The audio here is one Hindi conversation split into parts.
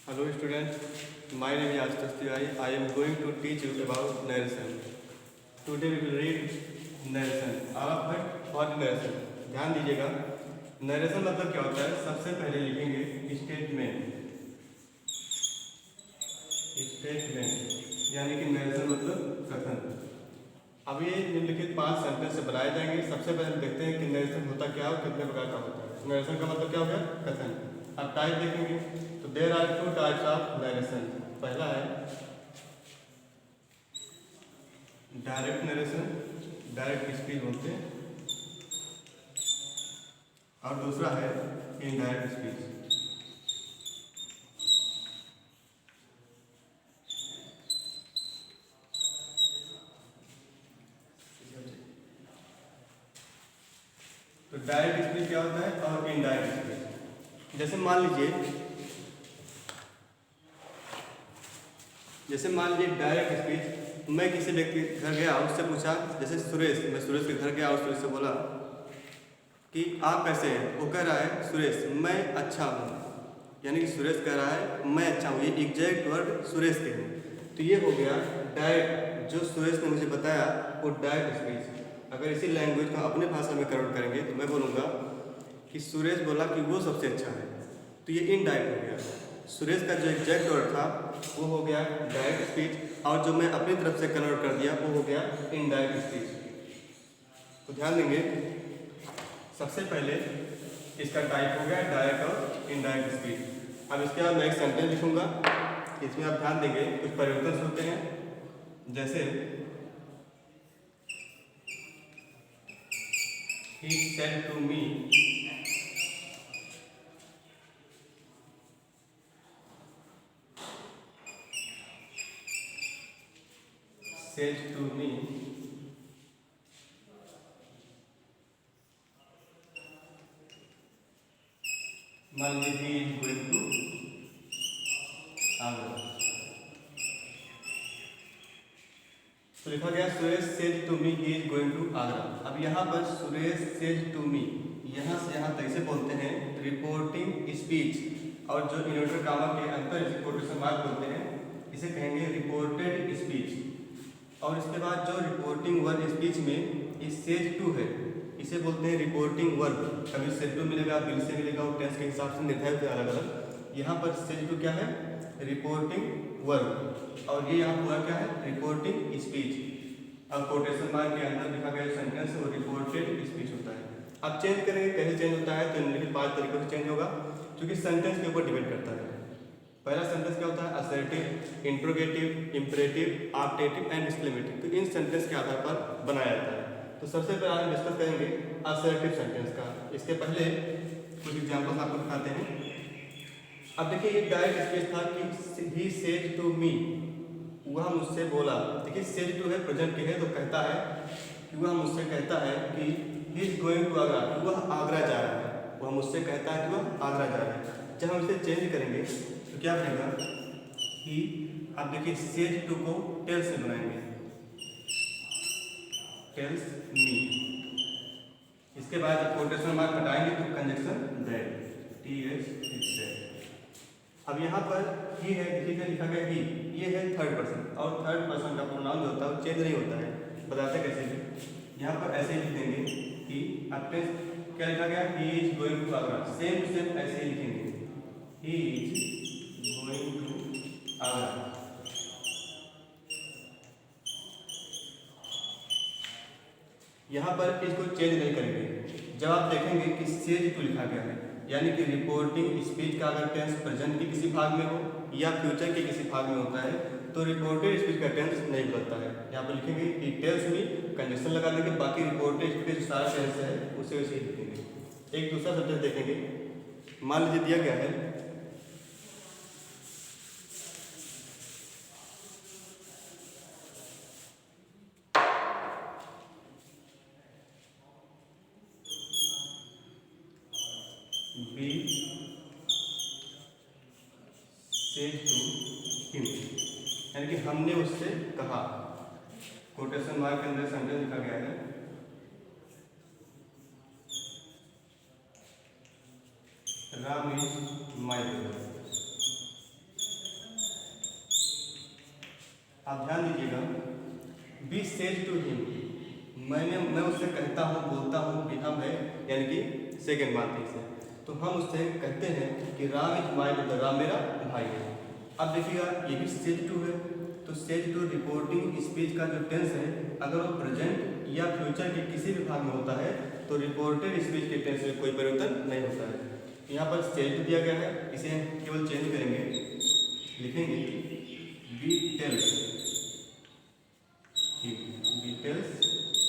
Hello students, my name is Ashutosh Tiwari. I am going to teach you about narration. Today we will read narration. आप heard what narration? ध्यान दीजिएगा, narration मतलब क्या होता है। सबसे पहले लिखेंगे स्टेटमेंट, यानी कि narration मतलब कथन। अब ये निम्नलिखित 5 सेंटेंस से बनाए जाएंगे। सबसे पहले हम देखते हैं कि नरेशन होता क्या है और कितने प्रकार का होता है। नरेशन का मतलब क्या हो गया? कथन। अब टाइप देखेंगे तो there are 2 types of narration. पहला है डायरेक्ट नरेशन, डायरेक्ट स्पीच बोलते हैं, और दूसरा है इनडायरेक्ट स्पीच। तो डायरेक्ट स्पीच क्या होता है और इनडायरेक्ट स्पीच। जैसे मान लीजिए डायरेक्ट स्पीच, मैं किसी व्यक्ति के घर गया, उससे पूछा, जैसे सुरेश, मैं सुरेश के घर गया और सुरेश से बोला कि आप कैसे हैं। वो कह रहा है सुरेश मैं अच्छा हूँ, यानी कि सुरेश कह रहा है मैं अच्छा हूँ। ये एग्जैक्ट वर्ड सुरेश के हैं। तो ये हो गया डायरेक्ट, जो सुरेश ने मुझे बताया वो डायरेक्ट स्पीच। अगर इसी लैंग्वेज को अपने भाषा में कन्वर्ट करेंगे तो मैं बोलूँगा कि सुरेश बोला कि वो सबसे अच्छा है, तो ये इनडायरेक्ट हो गया। सुरेश का जो एग्जैक्ट वर्ड था वो हो गया डायरेक्ट स्पीच, और जो मैं अपनी तरफ से कन्वर्ट कर दिया वो हो गया इनडायरेक्ट स्पीच। तो ध्यान देंगे, सबसे पहले इसका टाइप हो गया डायरेक्ट और इनडायरेक्ट स्पीच। अब इसके बाद मैं एक सेंटेंस लिखूंगा, इसमें आप ध्यान देंगे कुछ परिवर्तन होते हैं। जैसे he said to me, said to me, मान लीजिए he is going to Agra. तो लिखा गया Suresh says to me he is going to Agra. अब यहाँ पर सुरेश सेज टू मी, यहाँ से यहाँ तक से बोलते हैं रिपोर्टिंग स्पीच, और जो इन्वर्टर कामा के अंतर इसे कोटेशन मार्क बोलते हैं, इसे कहेंगे रिपोर्टेड स्पीच। और इसके बाद जो रिपोर्टिंग वर्ब स्पीच में इस सेज टू है, इसे बोलते हैं रिपोर्टिंग वर्ब। कभी सेज टू मिलेगा, विल से मिलेगा, और टेंस के हिसाब से निर्धारित है अलग अलग। यहाँ पर सेज टू क्या है? रिपोर्टिंग वर्ब, और ये यहाँ पूरा क्या है? Reporting speech. अब कोटेशन मार्क के अंदर लिखा गया सेंटेंस वो रिपोर्टेड स्पीच होता है। अब चेंज करेंगे, कैसे चेंज होता है? तो निम्नलिखित 5 तरीकों से चेंज होगा, क्योंकि सेंटेंस के ऊपर डिपेंड करता है। पहला सेंटेंस क्या होता है? असर्टिव, इंट्रोगेटिव, इंपरेटिव, आर्टिकेटिव एंड एक्सक्लेमेटिव। तो इन सेंटेंस के आधार पर बनाया जाता है। तो सबसे पहले हम डिस्कस करेंगे असर्टिव सेंटेंस का। इसके पहले कुछ एग्जांपल्स आपको दिखाते हैं। अब देखिए ये डायरेक्ट स्पीच था कि ही सेड टू मी, वह मुझसे बोला। देखिए सेड टू है, प्रेजेंट के है, तो कहता है कि वह मुझसे कहता है कि he is going to Agra, वह आगरा जा रहा है। वह मुझसे कहता है कि वह आगरा जा रहा है। जब हम इसे चेंज करेंगे तो क्या बनेगा? ही, अब देखिए सेड टू को टेल से बनाएंगे, टेल्स मी। इसके बाद कोटेशन मार्क हटाएंगे तो conjunction that, T H that. अब यहाँ पर ही है, देखिए लिखा गया ही, ये है थर्ड पर्सन, और थर्ड पर्सन का प्रोनाउन जो होता है वो चेंज नहीं होता है। बताते कैसे भी, यहाँ पर ऐसे ही लिखेंगे कि अब क्या लिखा गया? He is going to Agra, same to same ऐसे ही लिखेंगे, he is going to Agra. यहाँ पर इसको चेंज नहीं करेंगे। जब आप देखेंगे कि सेज टू लिखा गया है, यानी कि रिपोर्टिंग स्पीच का अगर टेंस प्रेजेंट के किसी भाग में हो या फ्यूचर के किसी भाग में होता है तो रिपोर्टेड स्पीच का टेंस नहीं बदलता है। यहाँ पर लिखेंगे ही टेल्स मी, कंडीशन लगा देंगे, बाकी रिपोर्टेड स्पीच सारा टेंस है उसे वैसे ही लिखेंगे। एक दूसरा सेंटेंस देखेंगे, मान लीजिए दिया गया है बी सेड टू हिम, यानी कि हमने उससे कहा। कोटेशन मार्क के अंदर सेंटेंस लिखा गया है राम इज माय ब्रदर। आप ध्यान दीजिएगा, बी सेड टू हिम, मैं उससे कहता हूँ, बोलता हूँ कि हम है, यानी कि सेकेंड मानते हैं इसे, तो हम उससे कहते हैं कि Ram is my brother, Ram मेरा भाई है। अब देखिएगा ये भी सेड टू है, तो सेड टू रिपोर्टिंग स्पीच का जो टेंस है, अगर वो प्रेजेंट या फ्यूचर के किसी भी भाग में होता है तो रिपोर्टेड स्पीच के टेंस में कोई परिवर्तन नहीं होता है। यहाँ पर सेड टू दिया गया है, इसे केवल चेंज करेंगे, लिखेंगे be tells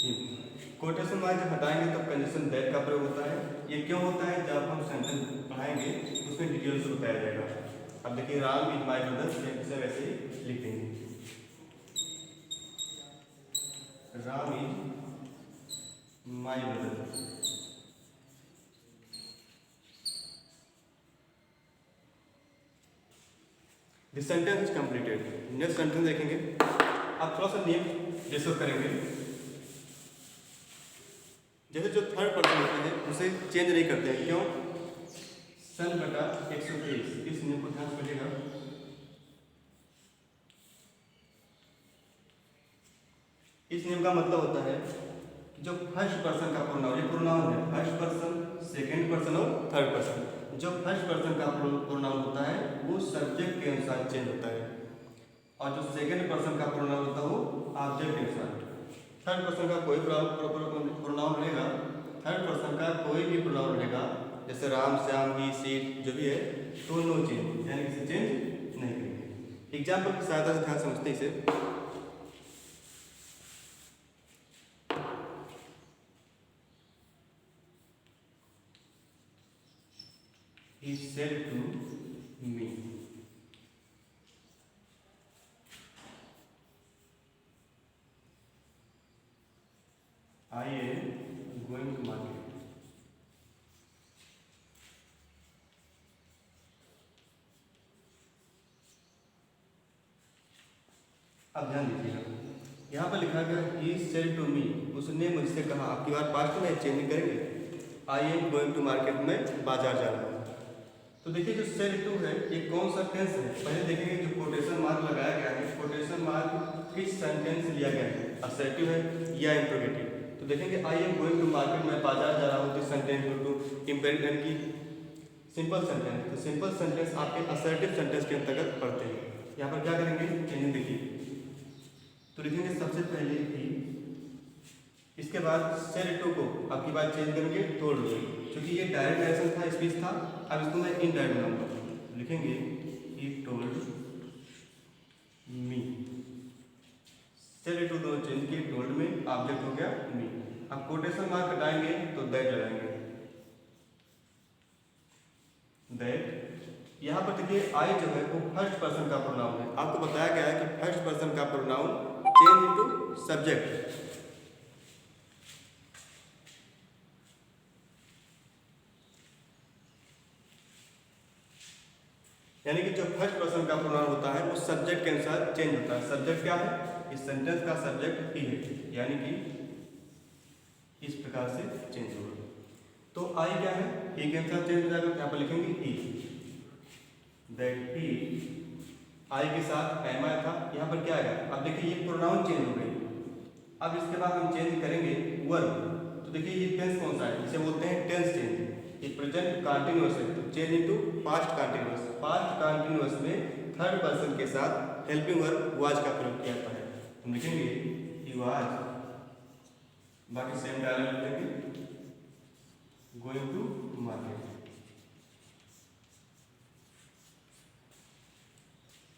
him. Quotation mark जब हटाएंगे तब कंडीशन दैट का प्रयोग होता है। ये क्यों होता है, जब हम सेंटेंस पढ़ाएंगे उसमें डिटेल से बताया जाएगा। अब देखिए राम इज माई ब्रदर, से वैसे ही लिख देंगे, Ram is my brother. This sentence is completed. Next sentence देखेंगे, अब थोड़ा सा नेम डिस्कस करेंगे। जैसे जो थर्ड पर्सन होता है उसे चेंज नहीं करते हैं, क्यों, सन बटा 123, इस नियम को ध्यान रखिएगा। इस नियम का मतलब होता है कि जो फर्स्ट पर्सन का प्रोनाउन, ये प्रोनाउन है, फर्स्ट पर्सन, सेकंड पर्सन और थर्ड पर्सन, जो फर्स्ट पर्सन का प्रोनाउन होता है वो सब्जेक्ट के अनुसार चेंज होता है, और जो सेकंड पर्सन का प्रोनाउन होता है वो ऑब्जेक्ट के अनुसार। थर्ड पर्सन का कोई प्रोनाउन रहेगा, थर्ड पर्सन का कोई भी प्रोनाउन रहेगा, जैसे राम, श्याम, ही, सी, जो भी है, तो नो चेंज, यानी कि चेंज नहीं करेंगे। एग्जाम्पल की सहायता से ध्यान समझते इसे। He said to me, I am going to market. अब ध्यान दीजिएगा, यहाँ पर लिखा गया he said to me, उसने मुझसे कहा। आपकी बात पास्ट में चेंज नहीं करेंगे, I am going to market, में बाजार जा रहा हूँ। तो देखिए जो सेड टू है ये कौन सा टेंस है, पहले देखेंगे जो कोटेशन मार्क लगाया गया है, कोटेशन मार्क किस सेंटेंस से लिया गया है, असर्टिव है या इंट्रोगेटिव। तो देखेंगे I am going to market, मैं बाजार जा रहा हूँ, दिस सेंटेंस टू इंपेरेटिव की सिंपल सेंटेंस। तो सिंपल सेंटेंस आपके असर्टिव सेंटेंस के अंतर्गत पढ़ते हैं। यहाँ पर क्या करेंगे, चेंजिंग देखिए, तो लिखेंगे सबसे पहले ही, इसके बाद सेड टू को आपकी बात चेंज करेंगे तोड़ लो, क्योंकि ये डायरेक्ट नरेशन था, स्पीच था, अब इसको मैं इनडायरेक्ट बनाऊंगा, लिखेंगे he told me, said to दो चेंज किए, टोल्ड में ऑब्जेक्ट हो गया मी। अब कोटेशन मार्क हटाएंगे तो दैट लगाएंगे, दैट। यहाँ पर देखिए आई जो है वो फर्स्ट पर्सन का प्रोनाउन है, आपको बताया गया है कि फर्स्ट पर्सन का प्रोनाउन चेंज इनटू सब्जेक्ट। यानी कि जो फर्स्ट पर्सन का प्रोनाउन होता है वो सब्जेक्ट के अनुसार चेंज होता है। सब्जेक्ट क्या है, इस सेंटेंस का सब्जेक्ट ही है, यानी कि इस प्रकार से चेंज होगा। तो आई क्या है, ही के अनुसार चेंज हो जाएगा, यहाँ पर लिखेंगे ही, दैट ही, आई के साथ एम आया था, यहाँ पर क्या आएगा, अब देखिए ये प्रोनाउन चेंज हो गई। अब इसके बाद हम चेंज करेंगे वर्ब, तो देखिए ये टेंस कौन सा है, इसे बोलते हैं टेंस चेंज। ये प्रेजेंट कंटिन्यूअस है, तो change into past continuous. Past continuous में थर्ड पर्सन के साथ हेल्पिंग वर्ब वाज का प्रयोग किया जाता है। हम लिखेंगे ही वाज, बाकी सेम डायलॉग लिखेंगे, गोइंग टू मार्केट।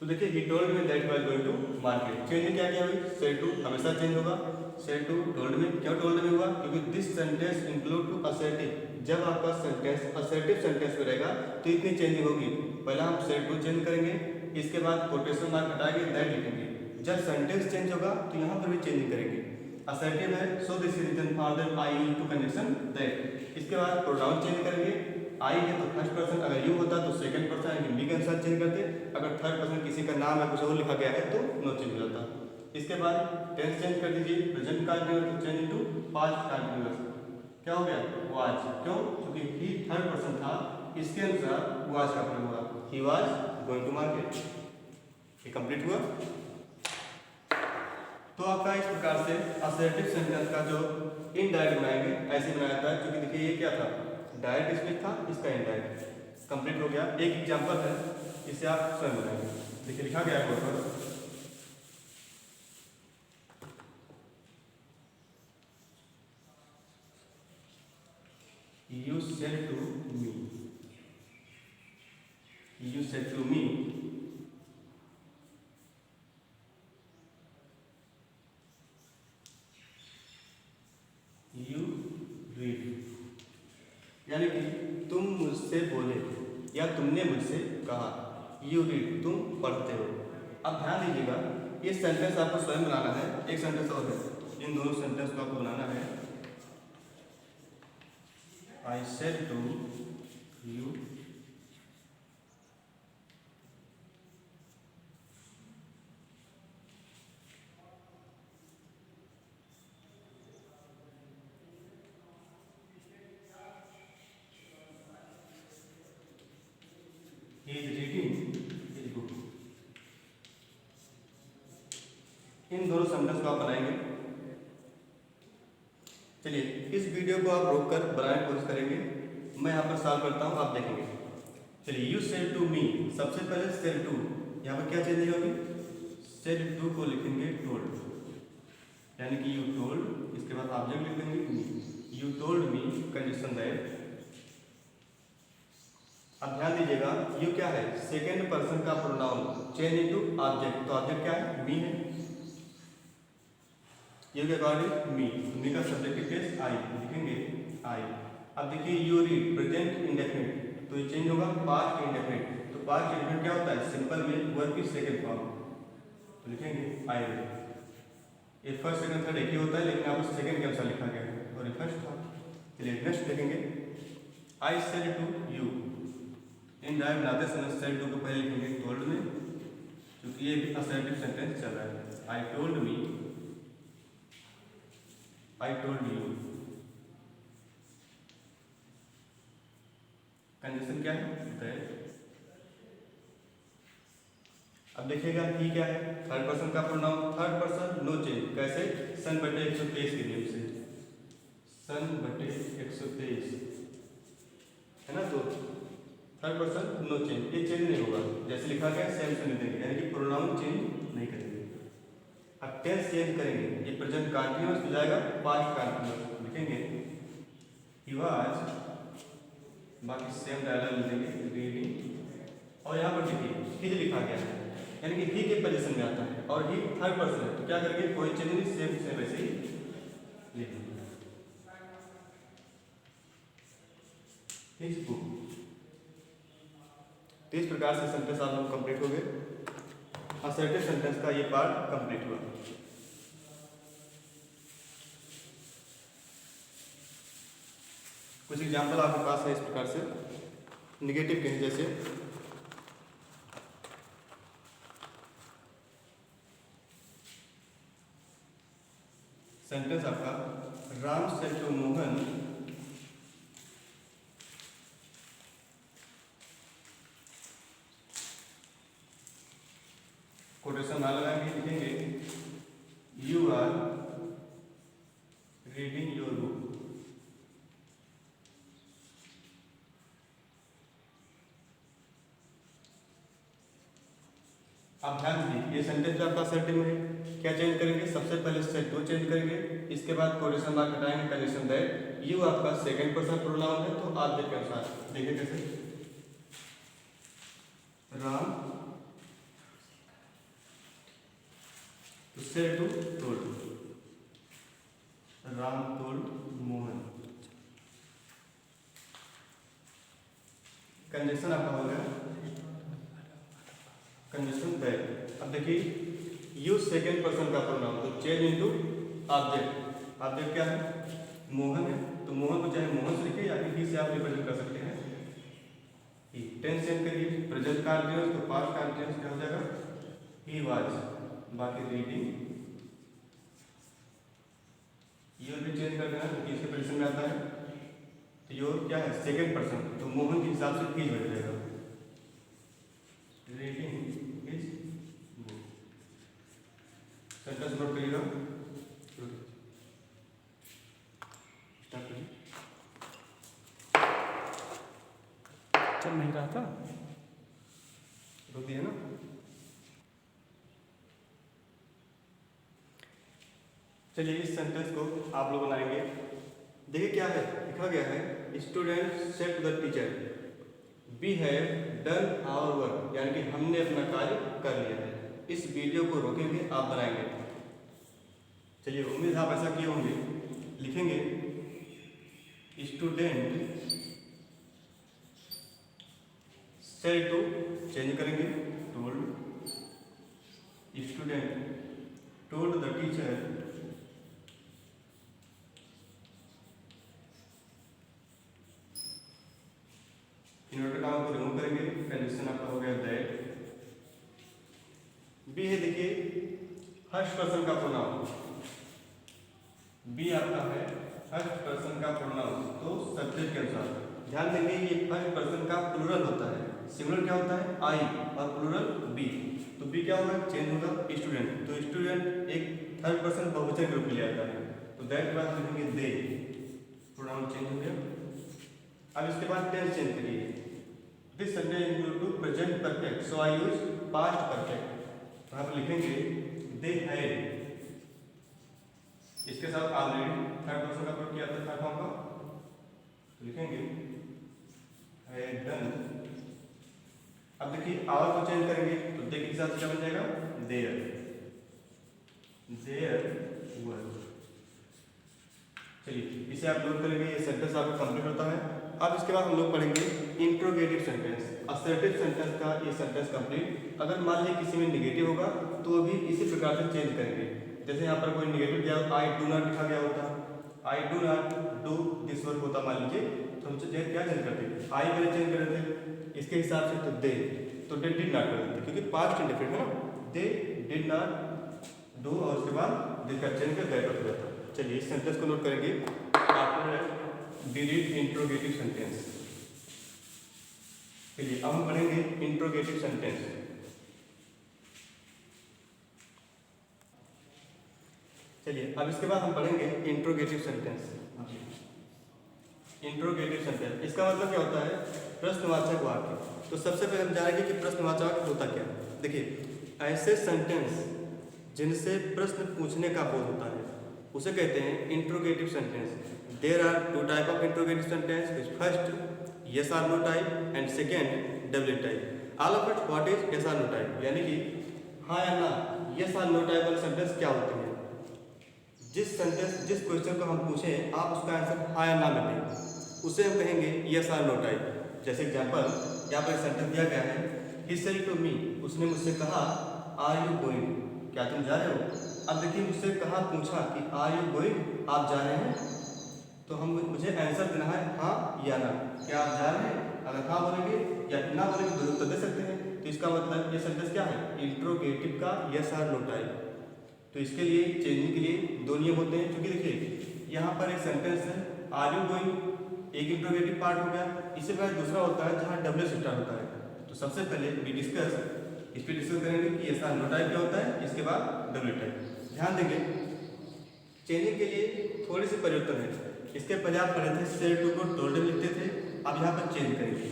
तो देखिए ही टोल्ड में that was going to market. Change क्या किया भाई, सेड टू हमेशा चेंज होगा, सेड टू टोल्ड में। क्यों टोल्ड में हुआ, क्योंकि this sentence include to assertive. जब आपका सेंटेंस असर्टिव सेंटेंस में रहेगा तो इतनी चेंजिंग होगी। पहला हम सेड टू चेंज करेंगे, इसके बाद कोटेशन मार्क हटाएंगे, दैट लिखेंगे। जब सेंटेंस चेंज होगा तो यहाँ पर भी चेंजिंग करेंगे। असर्टिव है, so this is written for that I use to condition that. इसके बाद प्रोनाउन चेंज करेंगे, आई है तो फर्स्ट पर्सन, अगर यू होता तो सेकंड पर्सन यानी मी के अनुसार चेंज करते, अगर थर्ड पर्सन किसी का नाम है कुछ और लिखा गया है तो नो चेंज हो जाता। इसके बाद टेंस चेंज कर दीजिए, प्रेजेंट कंटिन्यूअस तो चेंज इनटू पास्ट कंटिन्यूअस। क्या हो गया, वाज। क्यों, क्योंकि ही थर्ड पर्सन था, इसके अनुसार वाज का प्रयोग हुआ, he was going to market. ये कंप्लीट हुआ। तो आपका इस प्रकार से असर्टिव सेंटेंस का जो इनडायरेक्ट बनाएंगे ऐसे बनाया था, क्योंकि देखिए ये क्या था, डायरेक्ट स्पीच था, इसका इनडायरेक्ट कंप्लीट हो गया। एक एग्जांपल है, इसे आप स्वयं बनाएंगे। देखिए लिखा गया है बोर्ड पर, You said to me. You said to me. You read. यानी कि तुम मुझसे बोले या तुमने मुझसे कहा। You read, तुम पढ़ते हो। अब ध्यान दीजिएगा, ये सेंटेंस आपको स्वयं बनाना है। एक सेंटेंस और है, इन दोनों सेंटेंस को आपको बनाना है। I said to you, he is reading his book. इन दोनों सेंटेंस को आप बनाएंगे। चलिए इस वीडियो को आप रोककर बनाने की कोशिश करेंगे, मैं यहाँ पर सॉल्व करता हूँ, आप देखेंगे। चलिए यू सेड टू मी, सबसे पहले सेड टू, यहाँ पर क्या चेंज होगी, सेड टू को लिखेंगे टोल्ड, यानी कि यू टोल्ड, इसके बाद ऑब्जेक्ट लिख देंगे me, you told me condition that. अब ध्यान दीजिएगा, यू क्या है, सेकेंड पर्सन का प्रोनाउन चेंज इनटू ऑब्जेक्ट, तो ऑब्जेक्ट क्या है, मी है, यू के अकॉर्डिंग मी का सब्जेक्टिव केस आई, लिखेंगे आई। अब देखिए यू रीड प्रेजेंट इंडेफिनिट, तो ये चेंज होगा पास्ट इंडेफिनिट, तो पास्ट इंडेफिनिट क्या होता है, सिंपल में वर्ब की सेकंड फॉर्म, तो लिखेंगे आई रीड। ये फर्स्ट सेकंड थर्ड एक ही होता है, लेकिन यहाँ पर सेकंड के अनुसार लिखा गया है और ये फर्स्ट था। चलिए नेक्स्ट देखेंगे, I said to you, indirect बनाते समय सेड टू को पहले लिखेंगे टोल्ड में, क्योंकि ये भी असर्टिव सेंटेंस चल रहा है। I told me, I told you, condition क्या है, दैट। अब देखिएगा ही क्या है, थर्ड पर्सन का pronoun, third person no change, कैसे, सन बटे 123 के नियम से, सन बटे 123 है ना, तो थर्ड पर्सन नो चेंज, ये चेंज नहीं होगा, जैसे लिखा गया सेम से लिखेंगे, यानी कि प्रोनाउन चेंज नहीं करेंगे। अब टेंस चेंज करेंगे, ये प्रेजेंट कंटीन्यूअस हो जाएगा पास्ट कंटीन्यूअस, लिखेंगे ही वाज, बाकी सेम डायलॉग लिखेंगे रीडिंग, और यहाँ पर देखिए ही लिखा गया है, यानी कि ही के पोजीशन में आता है और ही थर्ड पर्सन है, तो क्या करेंगे, कोई चेंज नहीं, सेम सेम वैसे ही लिखेंगे। हिज बुक, तो इस प्रकार से सेंटेंस आप लोग कंप्लीट हो गए। असर्टिव सेंटेंस का ये पार्ट कंप्लीट हुआ। कुछ एग्जाम्पल आपके पास है इस प्रकार से, निगेटिव के जैसे सेंटेंस आपका, Ram said to Mohan, quotation ना लगाएंगे, लिखेंगे you are reading your book. आप ध्यान दीजिए, ये सेंटेंस आपका असर्टिव में है, क्या चेंज करेंगे, सबसे पहले सेड टू चेंज करेंगे, इसके बाद कोटेशन मार्क हटाएंगे, कंडीशन दैट, यू आपका सेकंड पर्सन प्रोनाउन है, तो ऑब्जेक्ट के अनुसार देखिए कैसे, राम तो said to told, Ram told Mohan, condition आपका हो गया कंडीशन दैट। अब देखिए यू सेकेंड पर्सन का प्रोनाउन, तो चेंज इनटू ऑब्जेक्ट, ऑब्जेक्ट क्या है, मोहन है, तो मोहन को चाहे मोहन से लिखे या फिर ही से आप रिप्रेजेंट कर सकते हैं। टेंस चेंज करिए, प्रेजेंट कंटीन्यूअस तो पास्ट कंटीन्यूअस क्या हो जाएगा, ही वाज, बाकी रीडिंग, योर भी चेंज कर देना क्योंकि इसके पोजीशन में आता है, तो योर क्या है, सेकेंड पर्सन, तो मोहन के हिसाब से ही बन जाएगा, reading is book. Sentence note करिएगा, चल नहीं रहा था, रोक दिया ना। चलिए इस सेंटेंस को आप लोग बनाएंगे। देखिए क्या है, लिखा गया है student said to the teacher we have done our work, यानी कि हमने अपना कार्य कर लिया है। इस वीडियो को रोकेंगे, आप बनाएंगे। चलिए उम्मीद आप ऐसा किए होंगे। लिखेंगे स्टूडेंट सेड टू, चेंज करेंगे told, student told the teacher inverter काम को रिमूव करेंगे, कंडीशन आपका हो गया दैट। बी है, देखिए फर्स्ट पर्सन का प्रोनाउन, बी आपका है फर्स्ट पर्सन का प्रोनाउन, तो सब्जेक्ट के अनुसार ध्यान देंगे ये फर्स्ट पर्सन का प्लूरल होता है। सिंगुलर क्या होता है आई और प्लूरल बी, तो बी क्या होगा, चेंज होगा स्टूडेंट, तो स्टूडेंट एक थर्ड पर्सन बहुवचन के रूप में लिया जाता है, तो दैट बाद लिखेंगे दे, प्रोनाउन चेंज हो गया। अब इसके बाद टेंस चेंज करिए। This sentence include to present perfect, so I use past perfect, तो आप लिखेंगे दे हैड, इसके साथ ऑलरेडी थर्ड पर्सन का प्रयोग किया था थर्ड फॉर्म का, तो लिखेंगे हैड डन। अब देखिए आवर को चेंज करेंगे, तो दे के हिसाब से क्या बन जाएगा, देयर, देयर वर। चलिए इसे आप नोट करेंगे, ये सेंटेंस आपका कंप्लीट होता है। अब इसके बाद हम लोग पढ़ेंगे इंट्रोगेटिव सेंटेंस, असर्टिव सेंटेंस का ये सेंटेंस कंप्लीट। अगर मान लीजिए किसी में निगेटिव होगा तो भी इसी प्रकार से चेंज करेंगे। जैसे यहाँ पर कोई निगेटिव दिया, आई डू नॉट लिखा गया होता, I do not do this work होता मान लीजिए, तो हम क्या चेंज करते, आई पहले चेंज कर देते इसके हिसाब से, तो दे, तो दे डिड नॉट कर देते, क्योंकि पास्ट इंडेफिनिट है ना, दे डिड नॉट डू, और उसके बाद दिस का चेंज कर दैट हो जाता। चलिए इस सेंटेंस को नोट करेंगे। आफ्टर डिलीट इंट्रोगेटिव सेंटेंस, चलिए अब हम पढ़ेंगे इंट्रोगेटिव सेंटेंस। चलिए अब इसके बाद हम पढ़ेंगे इंट्रोगेटिव सेंटेंस। इंट्रोगेटिव सेंटेंस इसका मतलब क्या होता है, प्रश्नवाचक वाक्य। तो सबसे पहले हम जानेंगे कि प्रश्नवाचक वाक्य होता क्या है। देखिए ऐसे सेंटेंस जिनसे प्रश्न पूछने का बोध होता है उसे कहते हैं interrogative sentence. There are two type of interrogative sentence, first yes or no type and second W type. All of it what is yes or no type, यानी कि हाँ या ना, यस आर नो टाइप वाले सेंटेंस क्या होते हैं। जिस जिस क्वेश्चन को हम पूछें आप उसका आंसर हाँ या ना में दें, उसे हम कहेंगे यस आर नो टाइप। जैसे एग्जांपल यहाँ पर सेंटेंस दिया गया है, ही सेड टू मी, उसने मुझसे कहा आर यू गोइंग, क्या तुम जा रहे हो। अब देखिए मुझसे कहा पूछा कि आर यू गोइंग, आप जा रहे हैं, तो हम मुझे आंसर देना है हाँ या ना, क्या आप जा रहे हैं। अगर हाँ बोलेंगे या ना बोलेंगे दोनों उत्तर दे सकते हैं, तो इसका मतलब ये सेंटेंस क्या है, इंट्रोगेटिव का यस आर नो टाइप। तो इसके लिए चेंजिंग के लिए दो नियम होते हैं, क्योंकि देखिए यहाँ पर एक सेंटेंस है आर यू गोइंग, एक इंट्रोगेटिव पार्ट हो गया, इससे पहले दूसरा होता है जहाँ डब्ल्यू से स्टार्ट होता है। तो सबसे पहले वी डिस्कस, इस पर डिस्कस करेंगे कि यस आर नो टाइप क्या होता है, इसके बाद डब्ल्यू टाइप। ध्यान देंगे चेंजिंग के लिए थोड़ी सी परिवर्तन है। इसके पहले आप पढ़े थे सेड टू को टोल्ड में लिखते थे, अब यहाँ पर चेंज करेंगे,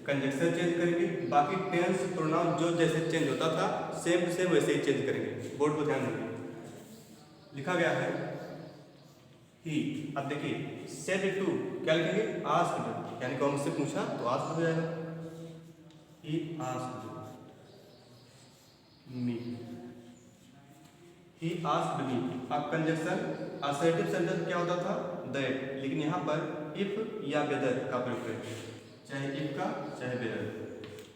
कंजक्शन चेंज करेंगे, बाकी टेंस प्रोनाउन जो जैसे चेंज होता था सेम टू सेम वैसे ही चेंज करेंगे। बोर्ड पर ध्यान देंगे, लिखा गया है ही। अब देखिए सेड टू क्या लिखेंगे, आस्क्ड, यानी कौन से पूछा तो आस्क्ड हो जाएगा, he asked me, he asked me. अब कंजक्शन असर्टिव सेंटेंस क्या होता था, दैट, लेकिन यहाँ पर इफ या वेदर का प्रयोग करें, चाहे इफ का चाहे वेदर।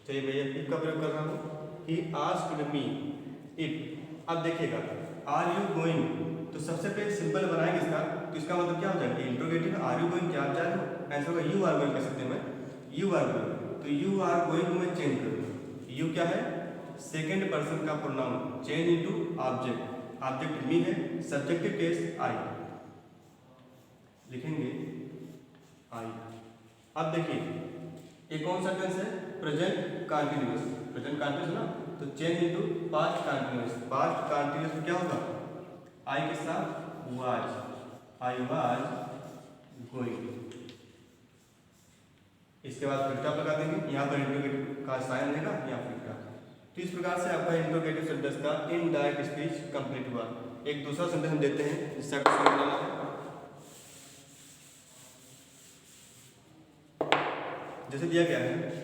चलिए मैं इफ का प्रयोग कर रहा हूँ, ही आस्क्ड मी इफ। अब देखिएगा आर यू गोइंग, तो सबसे पहले सिंपल बनाएंगे इसका, तो इसका मतलब क्या हो जाएगा, इंट्रोगेटिव आर यू गोइंग, क्या आप जा रहे हो, आंसर होगा यू आर गोइंग कह सकते हैं मैं, यू आर गोइंग। तो यू आर गोइंग को मैं चेंज करूँ, यू क्या है सेकेंड पर्सन का pronoun, change into object, object me है, सब्जेक्टिव केस आई, लिखेंगे आई। अब देखिए ये कौन सा टेंस है, प्रेजेंट कंटीन्यूअस, प्रेजेंट कंटीन्यूअस ना, तो change into past continuous, past continuous में क्या होगा, आई के साथ वाज, आई वाज गोइंग। इसके बाद फुल स्टॉप लगा देंगे, यहाँ पर इंट्रोगेटिव का साइन रहेगा, यहाँ फुल स्टॉप। तो इस प्रकार से आपका इंट्रोगेटिव सेंटेंस का इनडायरेक्ट स्पीच कंप्लीट हुआ। एक दूसरा सेंटेंस हम देते हैं जिससे आपको समझ लेना है। जैसे दिया गया है,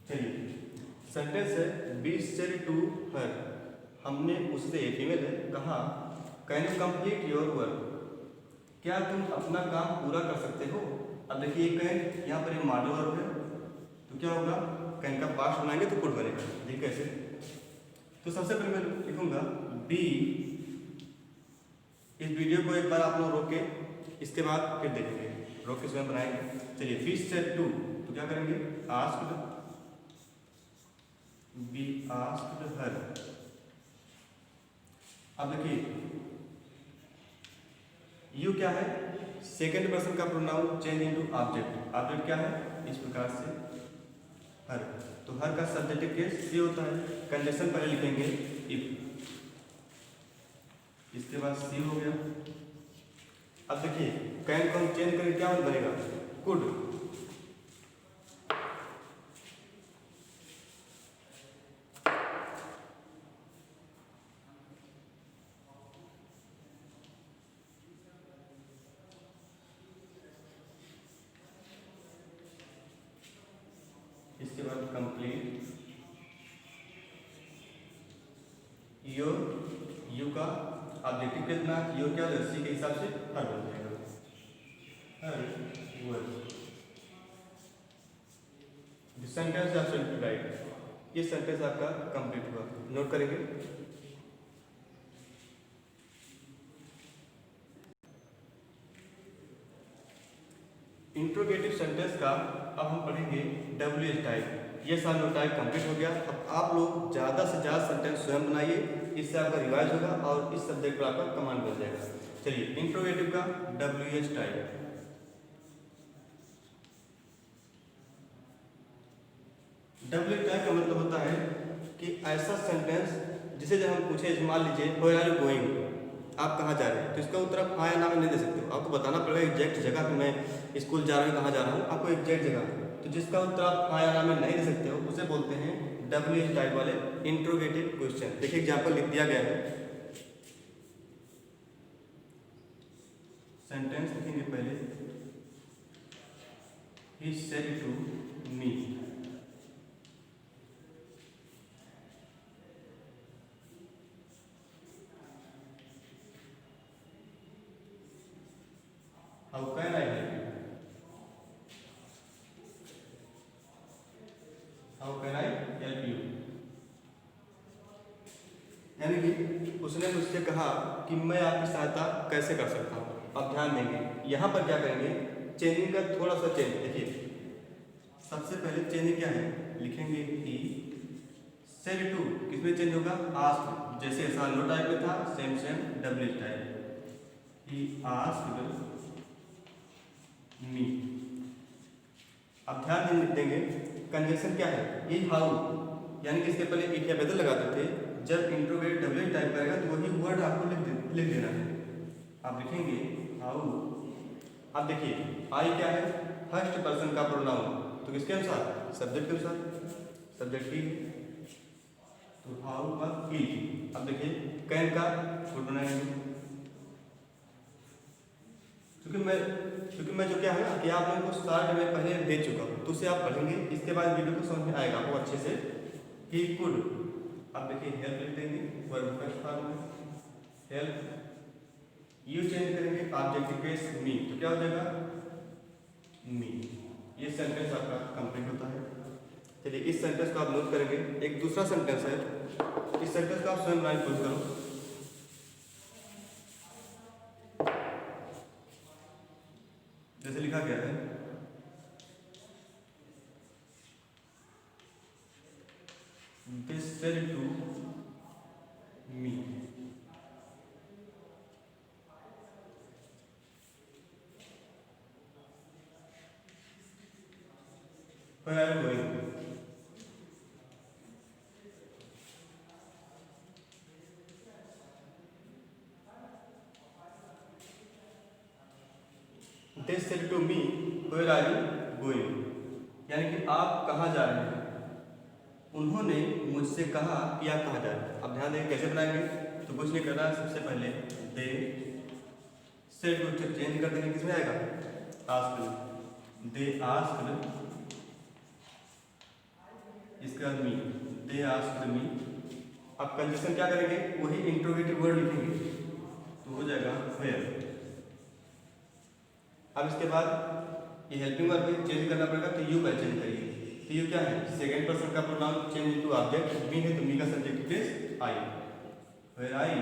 चलिए सेंटेंस है बी सेड टू हर, हमने उससे, फीमेल है, कहा can you complete your work, क्या तुम अपना काम पूरा कर सकते हो। अब देखिए कैन यहाँ पर मॉडल वर्ब है, तो क्या होगा, कैन का पास्ट बनाएंगे तो कुड बनेगा। देखिए कैसे, तो सबसे पहले मैं लिखूंगा बी, इस वीडियो को एक बार आप लोग रोक के इसके बाद फिर देखेंगे, रोक के स्वयं बनाएंगे। चलिए फिश सेड टू, तो क्या करेंगे, आस्क्ड, बी आस्क्ड हर। अब देखिए यू क्या है, सेकेंड पर्सन का pronoun change into object, object क्या है, इस प्रकार से हर, तो हर का सब्जेक्टिव केस सी होता है। कंडीशन पहले लिखेंगे इफ, इसके बाद सी हो गया। अब देखिए कैन को हम चेंज करके क्या बनेगा, कुड, इसके बाद कंप्लीट, योर, यू का ऑब्जेक्टिव के ना, योर क्या होगा, सी के हिसाब से हर बन जाएगा, her work. This sentence is absolutely right, ये सेंटेंस आपका कंप्लीट हुआ। नोट करेंगे। इंट्रोगेटिव सेंटेंस का अब हम पढ़ेंगे WH टाइप। ये सारा टाइप कंप्लीट हो गया। अब आप लोग ज़्यादा से ज़्यादा सेंटेंस स्वयं बनाइए, इससे आपका रिवाइज होगा और इस सब्जेक्ट पर आपका कमांड बन जाएगा। चलिए इंट्रोगेटिव का WH टाइप। WH टाइप का मतलब होता है कि ऐसा सेंटेंस जिसे जब हम पूछे, मान लीजिए वेयर आर यू गोइंग, आप कहाँ जा रहे हैं, तो इसका उत्तर आप हाँ या ना में नहीं दे सकते हो, आपको बताना पड़ेगा एग्जैक्ट जगह कि मैं स्कूल जा रहा हूँ, कहाँ जा रहा हूँ, आपको एग्जैक्ट जगह। तो जिसका उत्तर आप हाँ या ना में नहीं दे सकते हो उसे बोलते हैं WH टाइप वाले इंट्रोगेटिव क्वेश्चन। देखिए एग्जाम्पल लिख दिया गया है, सेंटेंस लिखेंगे पहले, he said to me, how can I help you, how can I help you. यानी कि उसने मुझसे कहा कि मैं आपकी सहायता कैसे कर सकता हूँ। अब ध्यान देंगे यहाँ पर क्या करेंगे, चेंजिंग का थोड़ा सा चेंज। देखिए सबसे पहले चेंजिंग क्या है, लिखेंगे ही सेड टू, किसमें चेंज होगा, आस्क्ड, जैसे ऐसा लो टाइप में था same same WH type, he asked me. अब ध्यान देंगे कंजक्शन क्या है, ई हाउ, यानी कि इसके पहले एक या बदल लगाते थे, जब इंट्रोगेट WH टाइप करेगा तो वही वर्ड आपको लिख देना है। आप लिखेंगे हाउ। अब देखिए आई क्या है, फर्स्ट पर्सन का प्रोनाउन, तो किसके अनुसार, सब्जेक्ट के अनुसार, सब्जेक्ट की, तो हाउ का ही। अब देखिए कैन का गुड बनाएंगे, क्योंकि मैं जो क्या है ना कि आप लोगों को स्टार्ट में पहले भेज चुका हूँ, तो उसे आप पढ़ेंगे, इसके बाद वीडियो को समझ में आएगा आपको अच्छे से। ही कुड, अब देखिए हेल्प लिख देंगे, वर्ब फर्स्ट फॉर्म में हेल्प, यू चेंज करेंगे ऑब्जेक्टिव केस मी, तो क्या हो जाएगा मी। ये सेंटेंस आपका कंप्लीट होता है। चलिए इस सेंटेंस को आप नोट करेंगे। एक दूसरा सेंटेंस है, इस सेंटेंस को आप स्वयं बनाने की कोशिश करो। जैसे लिखा गया है, they said to me, where are you going? They said to me, where are you going? यानी कि आप कहाँ जा रहे हैं। उन्होंने मुझसे कहा कि आप कहाँ जा रहे हैं। अब ध्यान दें कैसे बनाएंगे, तो कुछ नहीं करना। सबसे पहले दे सेड को चेंज कर देंगे, किसमें आएगा आस्क्ड। दे आस्क्ड, इसका मी, दे आस्क्ड मी। अब कंजक्शन क्या करेंगे, वही इंट्रोगेटिव वर्ड लिखेंगे, तो हो जाएगा वेयर। अब इसके बाद ये हेल्पिंग वर्ब चेंज करना पड़ेगा, तो यू का चेंज करिए। तो यू क्या है, सेकंड पर्सन का pronoun change into object. Me है तो मी का subject case I, where I.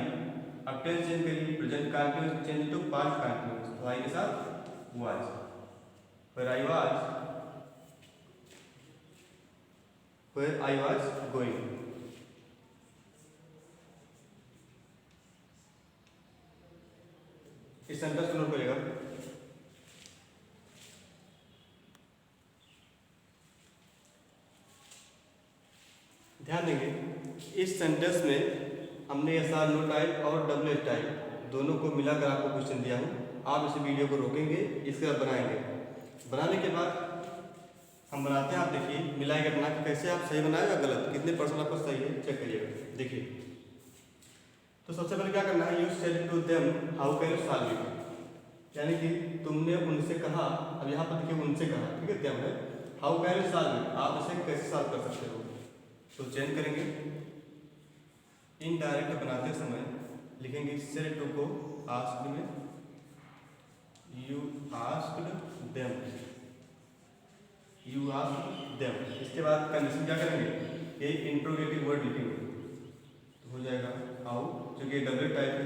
अब टेंस चेंज करिए, present continuous change into past continuous, तो आई के साथ was, where I was, where I was going. इस सेंटेंस को नोट करिएगा। ध्यान देंगे इस सेंटेंस में हमने एस आर नो टाइप और डब्ल्यू एच टाइप दोनों को मिलाकर आपको क्वेश्चन दिया हूँ। आप इस वीडियो को रोकेंगे, इसके बाद बनाएंगे। बनाने के बाद हम बनाते हैं, आप देखिए मिलाएंगे बना के कैसे आप सही बनाए या गलत, कितने परसेंट आपको सही है चेक करिएगा। देखिए तो सबसे पहले क्या करना है, you said to them how can you solve it, यानी कि तुमने उनसे कहा। अब यहाँ पर देखिए उनसे कहा, ठीक है, देम है, how can you solve it, आप इसे कैसे सॉल्व कर सकते हो। तो चेंज करेंगे, इनडायरेक्ट बनाते समय लिखेंगे सेड टू को आस्क्ड में, you asked them, you asked them. इसके बाद कंडीशन क्या करेंगे, एक इंट्रोगेटिव वर्ड लिखेंगे, तो हो जाएगा हाउ, जो कि डब्ल्यू टाइप है।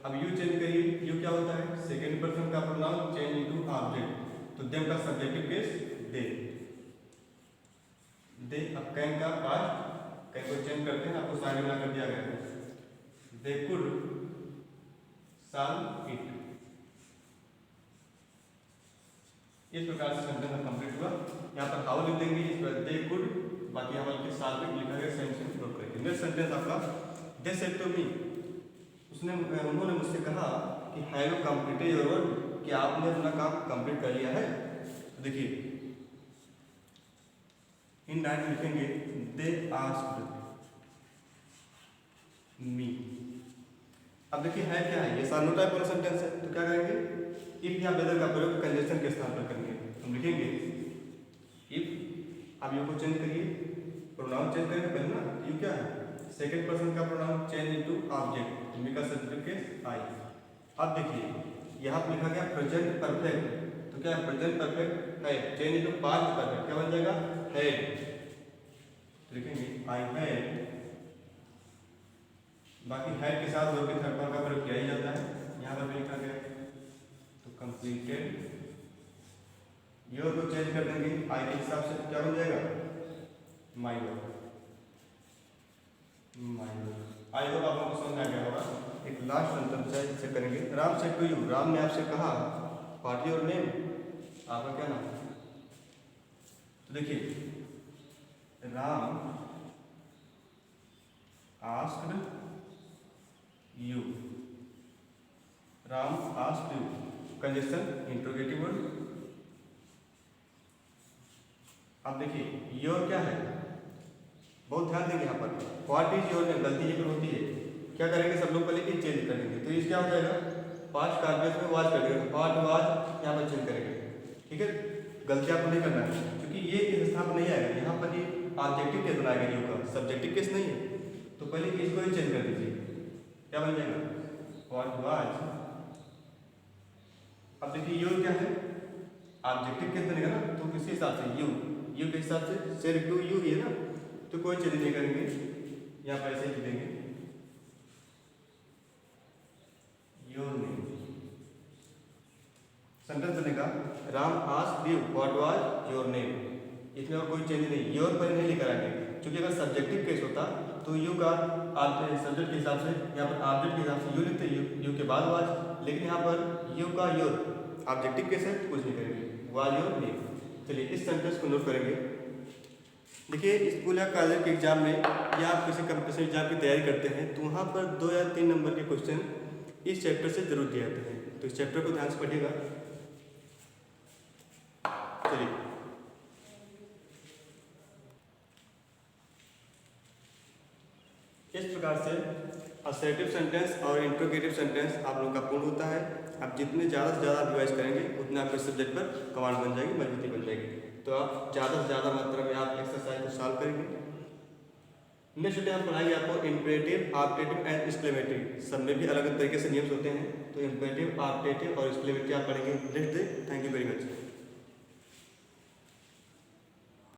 अब यू चेंज करिए, यू क्या होता है, सेकेंड पर्सन का प्रोनाउन चेंज इनटू ऑब्जेक्ट, तो देम का सब्जेक्टिव केस दे, दे। अब कैन का पास्ट, कैन को चेंज करते हैं, आपको साइड बना कर दिया गया है, दे कुड सॉल्व इट। इस प्रकार से सेंटेंस कंप्लीट हुआ। यहाँ पर हाउ लिख देंगे, इस पर दे कुड, बाकी यहाँ पर सॉल्व इट लिखा गया, सेम सेम नोट करेंगे। नेक्स्ट सेंटेंस आपका, दे सेड टू मी, उन्होंने मुझसे कहा कि have you completed your work, कि आपने अपना काम कंप्लीट कर लिया है। तो देखिए इन डायरेक्ट लिखेंगे, दे आस्क्ड मी। अब देखिए है क्या है, ये सानो टाइप वाला सेंटेंस है, तो क्या करेंगे, इफ या वेदर का प्रयोग कंजक्शन के स्थान पर करेंगे। हम लिखेंगे इफ, अब यू को चेंज करिए, प्रोनाउन चेंज करेंगे पहले ना, यू क्या है, सेकंड पर्सन का प्रोनाउन चेंज इनटू ऑब्जेक्ट, मी का सब्जेक्ट केस आई। अब देखिए यहाँ पर लिखा गया प्रेजेंट परफेक्ट, तो क्या है, प्रेजेंट परफेक्ट है चेंज इनटू पास्ट परफेक्ट, क्या बन जाएगा, हैड। तो लिखेंगे आई हैड, बाकी हैड के साथ वर्ब के थर्ड फॉर्म का प्रयोग किया ही जाता है, यहाँ पर भी लिखा गया। तो कंप्लीटेड, योर को चेंज कर देंगे, आई के हिसाब से क्या बन जाएगा, my work, my work. I hope आप लोगों को समझ आ गया होगा। एक लास्ट सेंटेंस है, इसे करेंगे। Ram said to you, Ram ने आपसे कहा, व्हाट योर नेम, आपका क्या नाम। तो देखिए Ram asked you, Ram asked you, conjunction interrogative word. अब देखिए योर क्या है, बहुत ध्यान देंगे यहाँ पर, व्हाट इज योर नेम, गलती ये पर होती है, क्या करेंगे सब लोग पहले कि चेंज करेंगे, तो इस क्या हो जाएगा, पास्ट कार्बेज में वाज कर देंगे, व्हाट वाज यहाँ पर चेंज करेंगे, ठीक है। गलती आपको नहीं करना है, क्योंकि ये इस स्थान पर नहीं आएगा, यहाँ पर ये ऑब्जेक्टिव केस बनाएगा, यू का सब्जेक्टिव केस नहीं है, तो पहले इसको ही चेंज कर दीजिए, क्या बन जाएगा, व्हाट वाज अब देखिए योर क्या है, ऑब्जेक्टिव केस बनेगा ना, तो किस हिसाब से यू के हिसाब से सेल टू यू ही है ना, तो कोई चेंज नहीं करेंगे, यहाँ पर ऐसे लिख देंगे योर नेम। सेंटेंस बनेगा Ram asked you what was your name, इसमें और कोई चेंज नहीं, योर पर नहीं लिखा आएंगे, क्योंकि अगर सब्जेक्टिव केस होता तो यू का सब्जेक्ट के हिसाब से, यहाँ पर ऑब्जेक्ट के हिसाब से यू लिखते, यू के बाद वाज, लेकिन यहाँ पर यू का योर ऑब्जेक्टिव केस है, कुछ नहीं करेंगे, वाज योर नेम। चलिए इस सेंटेंस को नोट करेंगे। देखिए स्कूल या कॉलेज के एग्जाम में या आप किसी कंपटीशन एग्जाम की तैयारी करते हैं तो वहाँ पर 2 या 3 नंबर के क्वेश्चन इस चैप्टर से जरूर दिए जाते हैं, तो इस चैप्टर को ध्यान से पढ़िएगा। चलिए इस प्रकार से असर्टिव सेंटेंस और इंट्रोगेटिव सेंटेंस आप लोगों का पूर्ण होता है। आप जितने ज़्यादा से ज़्यादा रिवाइज करेंगे उतने आपके सब्जेक्ट पर कमांड बन जाएगी, मजबूती बन जाएगी। तो आप ज़्यादा से ज़्यादा मात्रा में आप एक्सरसाइज को सॉल्व करेंगे। नेक्स्ट डे हम पढ़ाएंगे आपको इम्परेटिव, ऑब्जेक्टिव एंड एक्सक्लेमेटरी, सब में भी अलग अलग तरीके से नियम्स होते हैं, तो इम्परेटिव, ऑब्जेक्टिव और एक्सक्लेमेटरी आप पढ़ेंगे next day. Thank you very much.